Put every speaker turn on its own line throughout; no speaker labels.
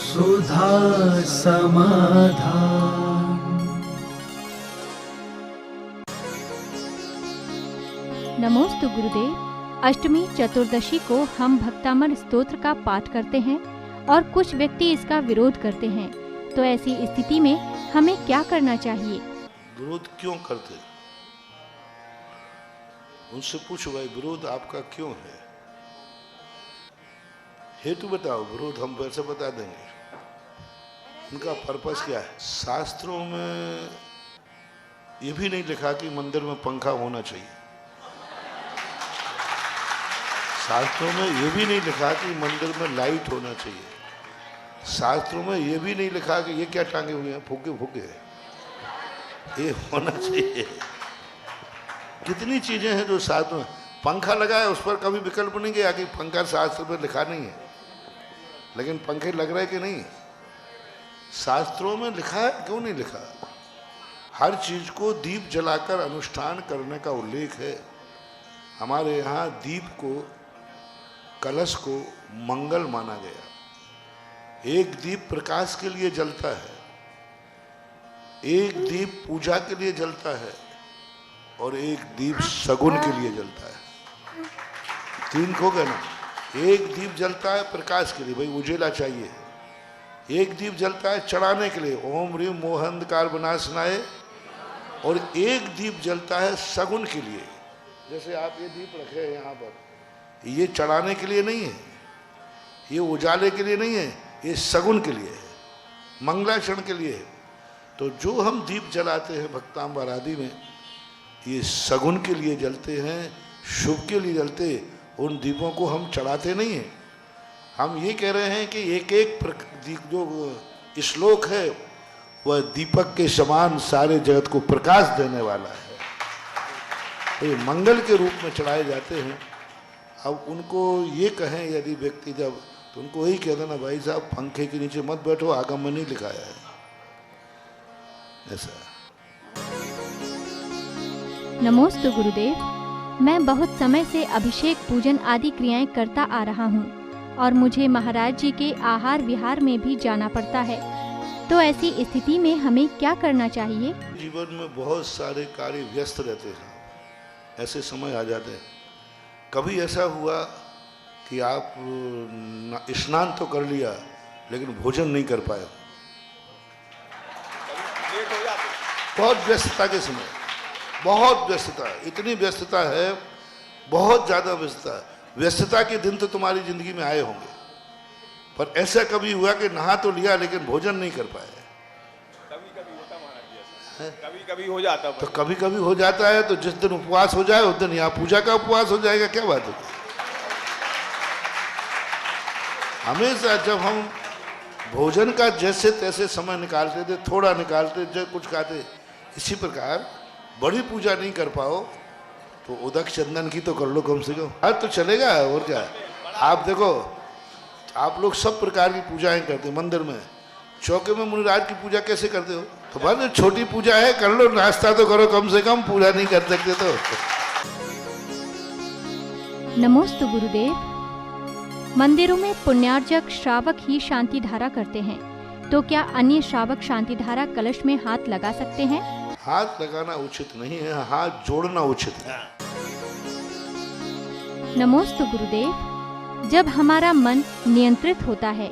सुधा समाधान।
नमोस्तु गुरुदेव। अष्टमी चतुर्दशी को हम भक्तामर स्तोत्र का पाठ करते हैं और कुछ व्यक्ति इसका विरोध करते हैं, तो ऐसी स्थिति में हमें क्या करना चाहिए?
विरोध क्यों करते? उनसे पूछो भाई, विरोध आपका क्यों है? हेतु बताओ, विरोध हम वैसे बता देंगे। उनका पर्पस क्या है? शास्त्रों में ये भी नहीं लिखा कि मंदिर में पंखा होना चाहिए। शास्त्रों में ये भी नहीं लिखा कि मंदिर में लाइट होना चाहिए। शास्त्रों में ये भी नहीं लिखा कि ये क्या टांगे हुए हैं, फुगे फुगे, ये होना चाहिए। कितनी चीजें हैं जो शास्त्र में। पंखा लगा है, उस पर कभी विकल्प नहीं गया कि पंखा शास्त्र में लिखा नहीं है, लेकिन पंखे लग रहे कि नहीं? शास्त्रों में लिखा है, क्यों नहीं लिखा? हर चीज को दीप जलाकर अनुष्ठान करने का उल्लेख है। हमारे यहाँ दीप को, कलश को मंगल माना गया। एक दीप प्रकाश के लिए जलता है, एक दीप पूजा के लिए जलता है, और एक दीप शगुन के लिए जलता है। तीन खो गए ना। एक दीप जलता है प्रकाश के लिए, भाई उजेला चाहिए। एक दीप जलता है चढ़ाने के लिए, ओम ह्रीम मोहंधकार विनाशनाय। और एक दीप जलता है शगुन के लिए। जैसे आप ये दीप रखे हैं यहाँ पर, ये चढ़ाने के लिए नहीं है, ये उजाले के लिए नहीं है, ये शगुन के लिए है, मंगलाचरण के लिए है। तो जो हम दीप जलाते हैं भक्तांबर आदि में, ये शगुन के लिए जलते हैं, शुभ के लिए जलते। उन दीपों को हम चढ़ाते नहीं हैं। हम ये कह रहे हैं कि एक एक जो श्लोक है वह दीपक के समान सारे जगत को प्रकाश देने वाला है, तो ये मंगल के रूप में चढ़ाए जाते हैं। अब उनको ये कहें यदि व्यक्ति जब, तो उनको यही कह देना, भाई साहब पंखे के नीचे मत बैठो, आगम में नहीं लिखाया है ऐसा।
नमोस्तु गुरुदेव। मैं बहुत समय से अभिषेक पूजन आदि क्रियाएं करता आ रहा हूँ और मुझे महाराज जी के आहार विहार में भी जाना पड़ता है, तो ऐसी स्थिति में हमें क्या करना चाहिए?
जीवन में बहुत सारे कार्य व्यस्त रहते हैं, ऐसे समय आ जाते हैं। कभी ऐसा हुआ कि आप स्नान तो कर लिया लेकिन भोजन नहीं कर पाए? बहुत व्यस्तता के समय, बहुत व्यस्तता, इतनी व्यस्तता है, बहुत ज़्यादा व्यस्तता है। व्यस्तता के दिन तो तुम्हारी जिंदगी में आए होंगे, पर ऐसा कभी हुआ कि नहा तो लिया लेकिन भोजन नहीं कर पाए?
कभी कभी होता महाराज जी, कभी कभी हो जाता।
तो कभी कभी हो जाता है, तो जिस दिन उपवास हो जाए उस दिन यहाँ पूजा का उपवास हो जाएगा, क्या बात होगी? हमेशा जब हम भोजन का जैसे तैसे समय निकालते थे, थोड़ा निकालते, जो कुछ खाते, इसी प्रकार बड़ी पूजा नहीं कर पाओ तो उदक चंदन की तो कर लो कम से कम। आज तो चलेगा, और क्या। आप देखो, आप लोग सब प्रकार की पूजाएं करते हो मंदिर में। चौके में मुनिराज की पूजा कैसे करते हो? तो बस छोटी पूजा है, कर लो, नाश्ता तो करो कम से कम, पूजा नहीं कर सकते तो।
नमोस्तु गुरुदेव। मंदिरों में पुण्यार्जक श्रावक ही शांति धारा करते हैं, तो क्या अन्य श्रावक शांति धारा कलश में हाथ लगा सकते हैं?
हाथ लगाना उचित नहीं है, हाथ जोड़ना उचित है।
नमोस्तु गुरुदेव। जब हमारा मन नियंत्रित होता है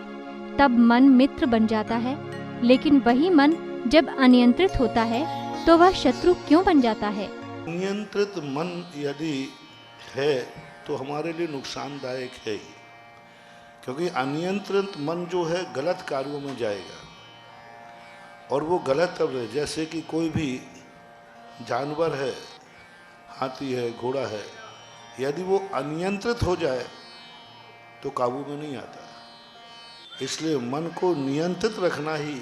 तब मन मित्र बन जाता है, लेकिन वही मन जब अनियंत्रित होता है तो वह शत्रु क्यों बन जाता है?
नियंत्रित मन यदि है तो हमारे लिए नुकसानदायक है ही, क्योंकि अनियंत्रित मन जो है गलत कार्यों में जाएगा, और वो गलत तब है जैसे कि कोई भी जानवर है, हाथी है, घोड़ा है, यदि वो अनियंत्रित हो जाए तो काबू में नहीं आता। इसलिए मन को नियंत्रित रखना ही,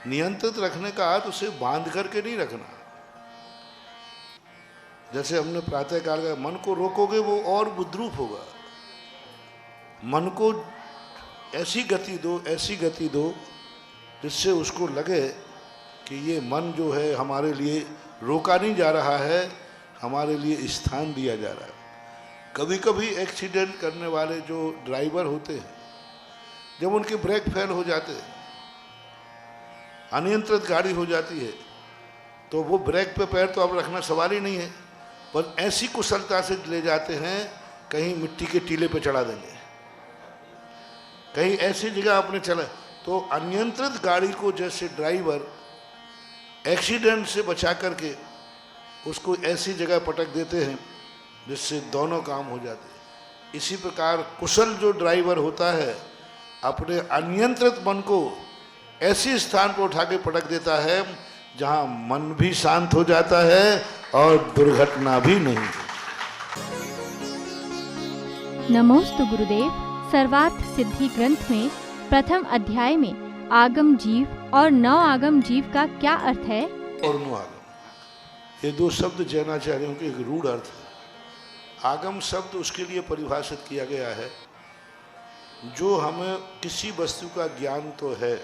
नियंत्रित रखने का अर्थ उसे बांध करके नहीं रखना। जैसे हमने प्रातः काल का, मन को रोकोगे वो और बुद्रूप होगा। मन को ऐसी गति दो, ऐसी गति दो जिससे उसको लगे कि ये मन जो है हमारे लिए रोका नहीं जा रहा है, हमारे लिए स्थान दिया जा रहा है। कभी कभी एक्सीडेंट करने वाले जो ड्राइवर होते हैं जब उनके ब्रेक फेल हो जाते हैं, अनियंत्रित गाड़ी हो जाती है, तो वो ब्रेक पे पैर तो अब रखना सवाल ही नहीं है, पर ऐसी कुशलता से ले जाते हैं, कहीं मिट्टी के टीले पे चढ़ा देंगे, कहीं ऐसी जगह अपने चले। तो अनियंत्रित गाड़ी को जैसे ड्राइवर एक्सीडेंट से बचा करके उसको ऐसी जगह पटक देते हैं जिससे दोनों काम हो जाते हैं, इसी प्रकार कुशल जो ड्राइवर होता है अपने अनियंत्रित मन को ऐसी स्थान पर उठा के पटक देता है जहां मन भी शांत हो जाता है और दुर्घटना भी नहीं होती।
नमोस्तु गुरुदेव। सर्वार्थ सिद्धि ग्रंथ में प्रथम अध्याय में आगम जीव और नौ आगम जीव का क्या अर्थ है?
और नो आगम, ये दो शब्द जैनाचार्यों के एक रूढ़ अर्थ है। आगम शब्द उसके लिए परिभाषित किया गया है जो हमें किसी वस्तु का ज्ञान तो है,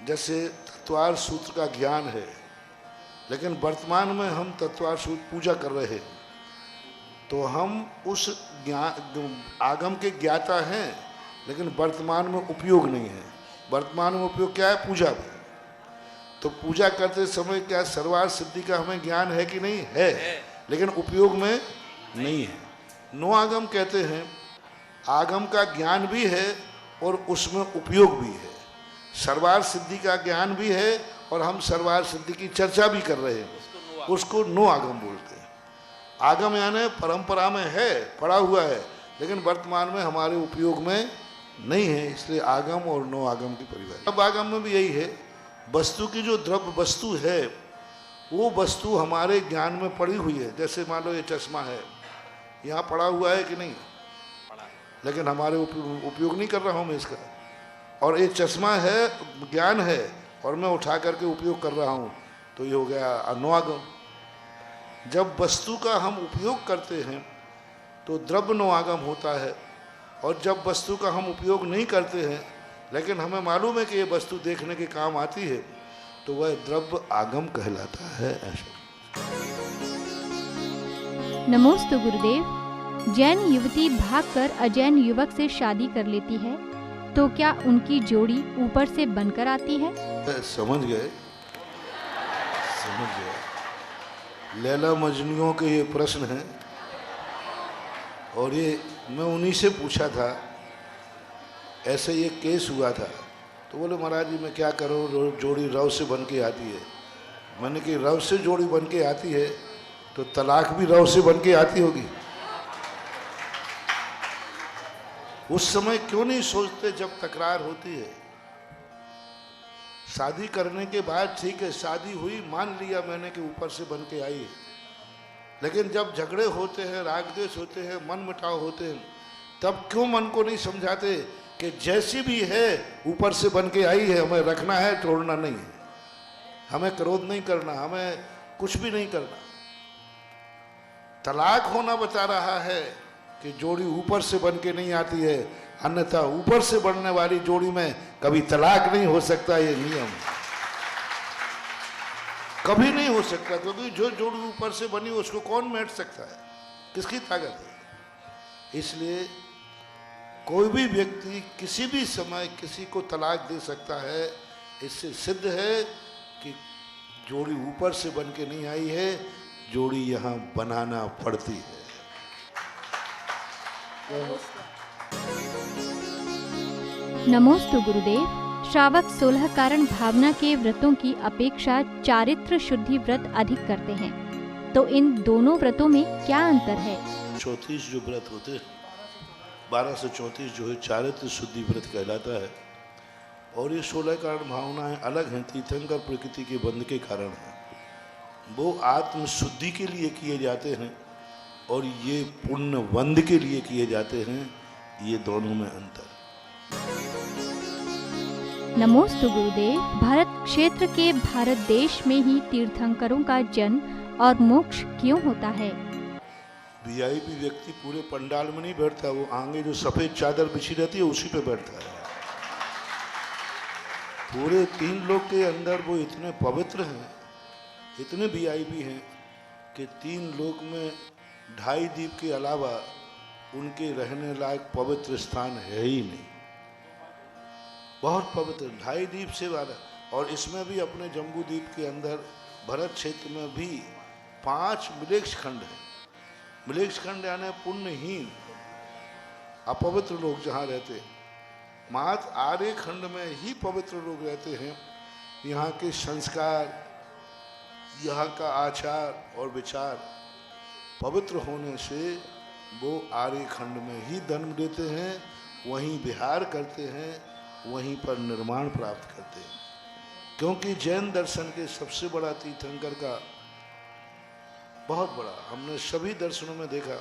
जैसे तत्वार सूत्र का ज्ञान है, लेकिन वर्तमान में हम तत्वार सूत्र पूजा कर रहे हैं, तो हम उस ज्ञान आगम के ज्ञाता हैं, लेकिन वर्तमान में उपयोग नहीं है। वर्तमान में उपयोग क्या है? पूजा में। तो पूजा करते समय क्या सर्वार्थ सिद्धि का हमें ज्ञान है कि नहीं है, लेकिन उपयोग में नहीं है। नो आगम कहते हैं आगम का ज्ञान भी है और उसमें उपयोग भी है, सर्वार्थ सिद्धि का ज्ञान भी है और हम सर्वार्थ सिद्धि की चर्चा भी कर रहे हैं, उसको नो आगम बोलते हैं। आगम यानी परंपरा में है, पड़ा हुआ है, लेकिन वर्तमान में हमारे उपयोग में नहीं है, इसलिए आगम और नो आगम की परिभाषा। अब आगम में भी यही है, वस्तु की जो द्रव्य वस्तु है वो वस्तु हमारे ज्ञान में पड़ी हुई है। जैसे मान लो ये चश्मा है, यहाँ पड़ा हुआ है कि नहीं, लेकिन हमारे उपयोग नहीं कर रहा हूँ मैं इसका, और ये चश्मा है, ज्ञान है, और मैं उठा करके उपयोग कर रहा हूँ, तो ये हो गया अनुआगम। जब वस्तु का हम उपयोग करते हैं तो द्रव्य अनुआगम होता है, और जब वस्तु का हम उपयोग नहीं करते हैं लेकिन हमें मालूम है कि ये वस्तु देखने के काम आती है, तो वह द्रव्य आगम कहलाता है। ऐसा।
नमोस्तु गुरुदेव। जैन युवती भागकर अजैन युवक से शादी कर लेती है, तो क्या उनकी जोड़ी ऊपर से बनकर आती है?
समझ गए, समझ गए। लैला मजनुओं के ये प्रश्न हैं, और ये मैं उन्हीं से पूछा था। ऐसे ये केस हुआ था, तो बोले महाराज जी मैं क्या करूँ, जोड़ी रव से बन के आती है। मैंने कि रव से जोड़ी बन के आती है तो तलाक भी रव से बन के आती होगी। उस समय क्यों नहीं सोचते जब तकरार होती है? शादी करने के बाद ठीक है, शादी हुई, मान लिया मैंने कि ऊपर से बन के आई है, लेकिन जब झगड़े होते हैं, राग द्वेष होते हैं, मन मुटाव होते हैं, तब क्यों मन को नहीं समझाते कि जैसी भी है ऊपर से बन के आई है, हमें रखना है, तोड़ना नहीं है, हमें क्रोध नहीं करना, हमें कुछ भी नहीं करना। तलाक होना बता रहा है कि जोड़ी ऊपर से बन के नहीं आती है, अन्यथा ऊपर से बनने वाली जोड़ी में कभी तलाक नहीं हो सकता। ये नियम कभी नहीं हो सकता, क्योंकि जो जोड़ी ऊपर से बनी उसको कौन मेट सकता है, किसकी ताकत है। इसलिए कोई भी व्यक्ति किसी भी समय किसी को तलाक दे सकता है। इससे सिद्ध है कि जोड़ी ऊपर से बन के नहीं आई है, जोड़ी यहाँ बनाना पड़ती है।
नमोस्तु गुरुदेव। श्रावक 16 कारण भावना के व्रतों की अपेक्षा चारित्र शुद्धि व्रत अधिक करते हैं, तो इन दोनों व्रतों में क्या अंतर है?
34 जो व्रत होते हैं, 12 से 34 जो है चारित्र शुद्धि व्रत कहलाता है, और ये 16 कारण भावनाएं अलग हैं, तीर्थंकर प्रकृति के बंध के कारण हैं। वो आत्म शुद्धि के लिए किए जाते हैं और ये पुण्य बंध के लिए किए जाते हैं, ये दोनों में अंतर।
नमोस्तु गुरुदेव। भारत क्षेत्र के भारत देश में ही तीर्थंकरों का जन्म और मोक्ष क्यों होता है?
वीआईपी व्यक्ति पूरे पंडाल में नहीं बैठता, वो आगे जो सफेद चादर बिछी रहती है उसी पे बैठता है। पूरे 3 लोक के अंदर वो इतने पवित्र हैं, इतने वीआईपी हैं कि 3 लोक में 2.5 द्वीप के अलावा उनके रहने लायक पवित्र स्थान है ही नहीं। बहुत पवित्र, 2.5 द्वीप से वाला। और इसमें भी अपने जम्बू द्वीप के अंदर भरत क्षेत्र में भी 5 मिलेक्ष खंड है। मिलेक्ष खंड यानी पुण्यहीन अपवित्र लोग जहाँ रहते हैं। मात्र आर्य खंड में ही पवित्र लोग रहते हैं। यहाँ के संस्कार, यहाँ का आचार और विचार पवित्र होने से वो आर्य खंड में ही जन्म लेते हैं, वहीं विहार करते हैं, वहीं पर निर्माण प्राप्त करते हैं। क्योंकि जैन दर्शन के सबसे बड़ा तीर्थंकर का बहुत बड़ा, हमने सभी दर्शनों में देखा,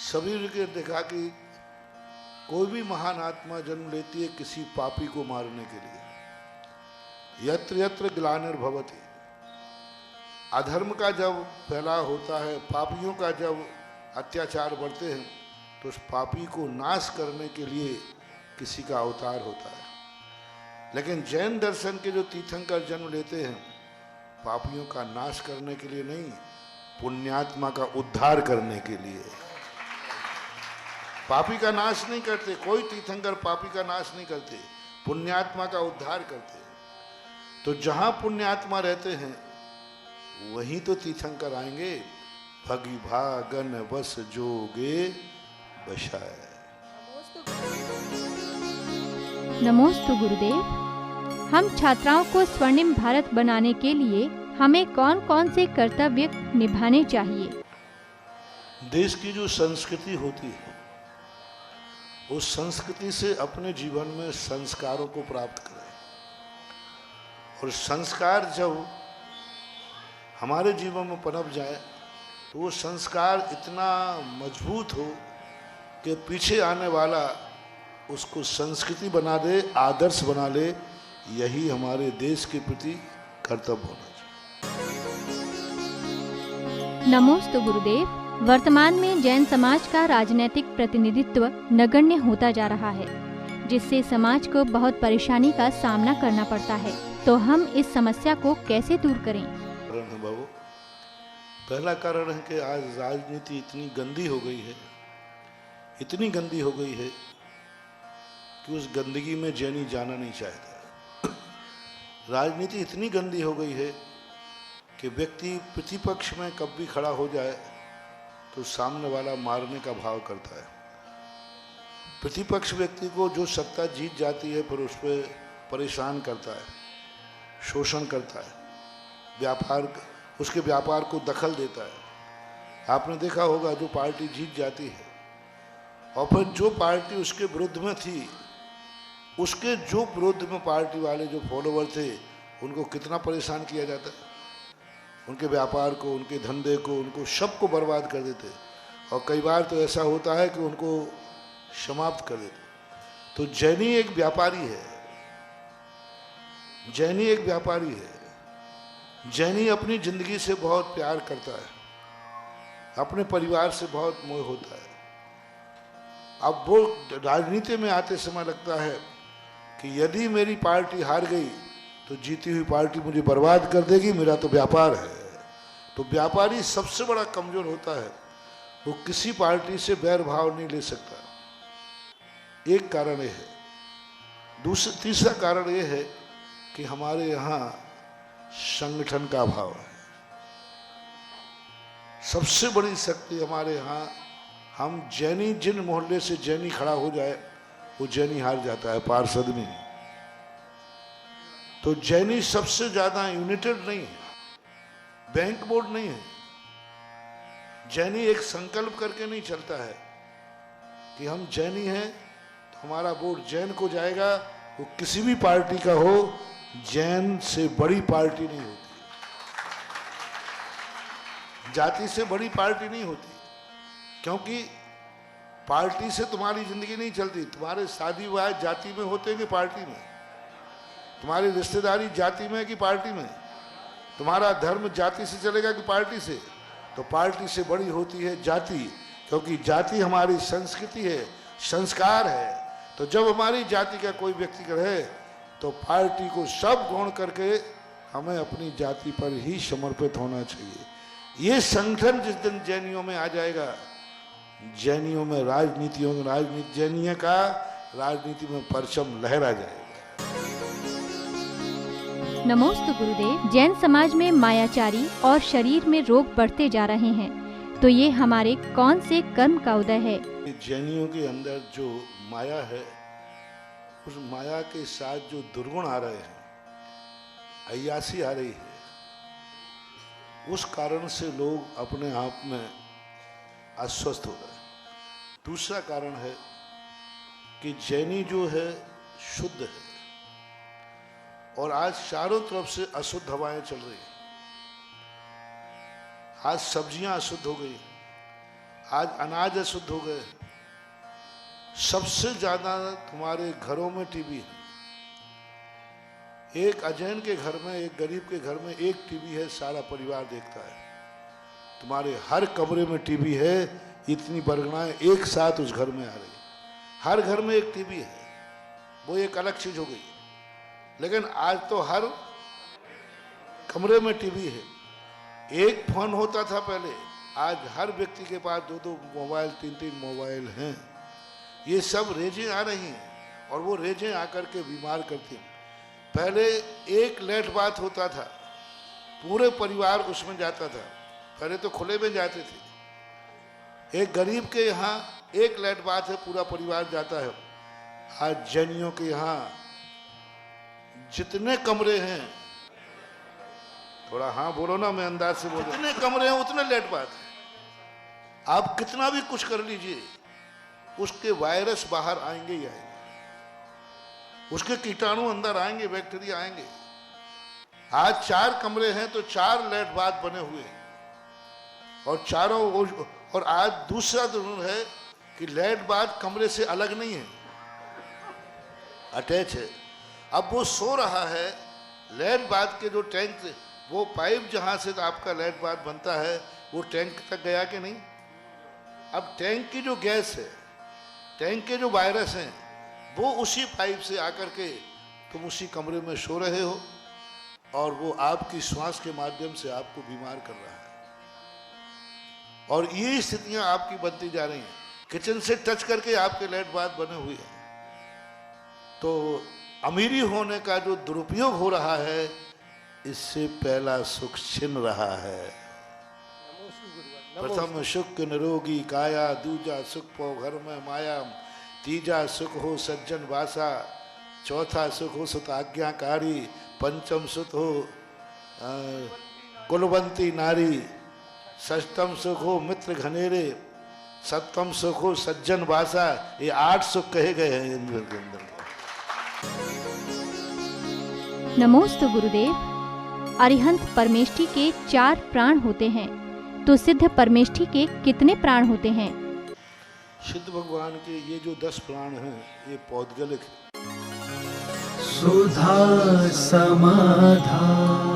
सभी के देखा कि कोई भी महान आत्मा जन्म लेती है किसी पापी को मारने के लिए। यत्र यत्र ग्लानिर्भवति, अधर्म का जब फैलाव होता है, पापियों का जब अत्याचार बढ़ते हैं, तो उस पापी को नाश करने के लिए किसी का अवतार होता है। लेकिन जैन दर्शन के जो तीर्थंकर जन्म लेते हैं, पापियों का नाश करने के लिए नहीं, पुण्यात्मा का उद्धार करने के लिए। पापी का नाश नहीं करते, कोई तीर्थंकर पापी का नाश नहीं करते, पुण्यात्मा का उद्धार करते। तो जहां पुण्यात्मा रहते हैं वहीं तो तीर्थंकर आएंगे। भगी भागन बस जोगे बशाय।
नमोस्तु गुरुदेव। हम छात्राओं को स्वर्णिम भारत बनाने के लिए हमें कौन कौन से कर्तव्य निभाने चाहिए?
देश की जो संस्कृति होती है, उस संस्कृति से अपने जीवन में संस्कारों को प्राप्त करें। और संस्कार जब हमारे जीवन में पनप जाए तो वो संस्कार इतना मजबूत हो कि पीछे आने वाला उसको संस्कृति बना दे, आदर्श बना ले। यही हमारे देश के प्रति कर्तव्य होना चाहिए।
नमोस्तु गुरुदेव। वर्तमान में जैन समाज का राजनीतिक प्रतिनिधित्व नगण्य होता जा रहा है, जिससे समाज को बहुत परेशानी का सामना करना पड़ता है। तो हम इस समस्या को कैसे दूर करें?
कारण है बाबू, पहला कारण है कि आज राजनीति इतनी गंदी हो गई है, इतनी गंदी हो गई है कि उस गंदगी में जैनी जाना नहीं चाहता। राजनीति इतनी गंदी हो गई है कि व्यक्ति प्रतिपक्ष में कब भी खड़ा हो जाए तो सामने वाला मारने का भाव करता है। प्रतिपक्ष व्यक्ति को जो सत्ता जीत जाती है फिर उस पर परेशान करता है, शोषण करता है, व्यापार, उसके व्यापार को दखल देता है। आपने देखा होगा जो पार्टी जीत जाती है और फिर जो पार्टी उसके विरुद्ध में थी, उसके जो विरुद्ध में पार्टी वाले जो फॉलोवर थे, उनको कितना परेशान किया जाता है। उनके व्यापार को, उनके धंधे को, उनको सबको बर्बाद कर देते। और कई बार तो ऐसा होता है कि उनको समाप्त कर देते। तो जैनी एक व्यापारी है, जैनी एक व्यापारी है। जैनी अपनी जिंदगी से बहुत प्यार करता है, अपने परिवार से बहुत मोह होता है। अब वो राजनीति में आते समय लगता है कि यदि मेरी पार्टी हार गई तो जीती हुई पार्टी मुझे बर्बाद कर देगी, मेरा तो व्यापार है। तो व्यापारी सबसे बड़ा कमजोर होता है, वो किसी पार्टी से बैर भाव नहीं ले सकता। एक कारण ये है। तीसरा कारण ये है कि हमारे यहाँ संगठन का अभाव है। सबसे बड़ी शक्ति हमारे यहाँ, हम जैनी, जिन मोहल्ले से जैनी खड़ा हो जाए वो जैनी हार जाता है पार्षद में। तो जैनी सबसे ज्यादा यूनाइटेड नहीं है, बैंक बोर्ड नहीं है। जैनी एक संकल्प करके नहीं चलता है कि हम जैनी हैं तो हमारा वोट जैन को जाएगा। वो किसी भी पार्टी का हो, जैन से बड़ी पार्टी नहीं होती, जाति से बड़ी पार्टी नहीं होती। क्योंकि पार्टी से तुम्हारी जिंदगी नहीं चलती। तुम्हारे शादी विवाह जाति में होते हैं कि पार्टी में? तुम्हारी रिश्तेदारी जाति में कि पार्टी में? तुम्हारा धर्म जाति से चलेगा कि पार्टी से? तो पार्टी से बड़ी होती है जाति, क्योंकि जाति हमारी संस्कृति है, संस्कार है। तो जब हमारी जाति का कोई व्यक्ति रहे तो पार्टी को सब गौण करके हमें अपनी जाति पर ही समर्पित होना चाहिए। ये संगठन जिस दिन जैनियों में आ जाएगा, जैनियों में राजनीति जैनीय का राजनीति में परचम लहरा जाएगा।
नमोस्तु गुरुदेव। जैन समाज में मायाचारी और शरीर में रोग बढ़ते जा रहे हैं, तो ये हमारे कौन से कर्म का उदय है?
जैनियों के अंदर जो माया है, उस माया के साथ जो दुर्गुण आ रहे हैं, अय्यासी आ रही है, उस कारण से लोग अपने आप में अस्वस्थ हो रहे हैं। दूसरा कारण है कि जैनी जो है शुद्ध है, और आज चारों तरफ से अशुद्ध हवाएं चल रही हैं। आज सब्जियां अशुद्ध हो गई, आज अनाज अशुद्ध हो गए। सबसे ज्यादा तुम्हारे घरों में टीबी है। एक अजैन के घर में, एक गरीब के घर में एक टीबी है, सारा परिवार देखता है। तुम्हारे हर कमरे में टीबी है, इतनी बरगनाएं एक साथ उस घर में आ रही। हर घर में एक टीबी है, वो एक अलग चीज हो गई। लेकिन आज तो हर कमरे में टीवी है। एक फोन होता था पहले, आज हर व्यक्ति के पास 2-2 मोबाइल, 3-3 मोबाइल हैं। ये सब रेजें आ रही हैं, और वो रेजें आकर के बीमार करती हैं। पहले एक लेट बात होता था, पूरे परिवार उसमें जाता था। पहले तो खुले में जाते थे। एक गरीब के यहाँ एक लेट बात है, पूरा परिवार जाता है। आज जैनियों के यहाँ जितने कमरे हैं, थोड़ा हाँ बोलो ना, मैं अंदाज से बोलो, जितने कमरे हैं उतने लेट बात है। आप कितना भी कुछ कर लीजिए, उसके वायरस बाहर आएंगे ही आएंगे, उसके कीटाणु अंदर आएंगे, बैक्टीरिया आएंगे। आज 4 कमरे हैं तो 4 लेट बात बने हुए हैं, और चारों। और आज दूसरा जरूर है कि लेट बात कमरे से अलग नहीं है, अटैच है। अब वो सो रहा है, लेट बात के जो टैंक, वो पाइप जहाँ से आपका लेट बात बनता है, वो टैंक तक गया कि नहीं? अब टैंक की जो गैस है, टैंक के जो वायरस हैं, वो उसी पाइप से आकर के तुम उसी कमरे में सो रहे हो, और वो आपकी श्वास के माध्यम से आपको बीमार कर रहा है। और ये स्थितियां आपकी बनती जा रही हैं। किचन से टच करके आपके लेट बात बने हुए हैं। तो अमीरी होने का जो दुरुपयोग हो रहा है, इससे पहला सुख छिन रहा है। प्रथम सुख निरोगी काया, दूजा सुख पो घर में माया, तीजा सुख हो सज्जन वासा, चौथा सुख हो सुत आज्ञाकारी, पंचम सुख हो कुलवंती नारी, षष्टम सुख हो मित्र घनेरे, सप्तम सुख हो सज्जन वासा। ये 8 सुख कहे गए हैं इंद्र के अंदर।
नमोस्तु गुरुदेव। अरिहंत परमेष्ठी के 4 प्राण होते हैं, तो सिद्ध परमेष्ठी के कितने प्राण होते हैं?
सिद्ध भगवान के ये जो 10 प्राण हैं, ये पौद्गलिक है।
सुधा समाधान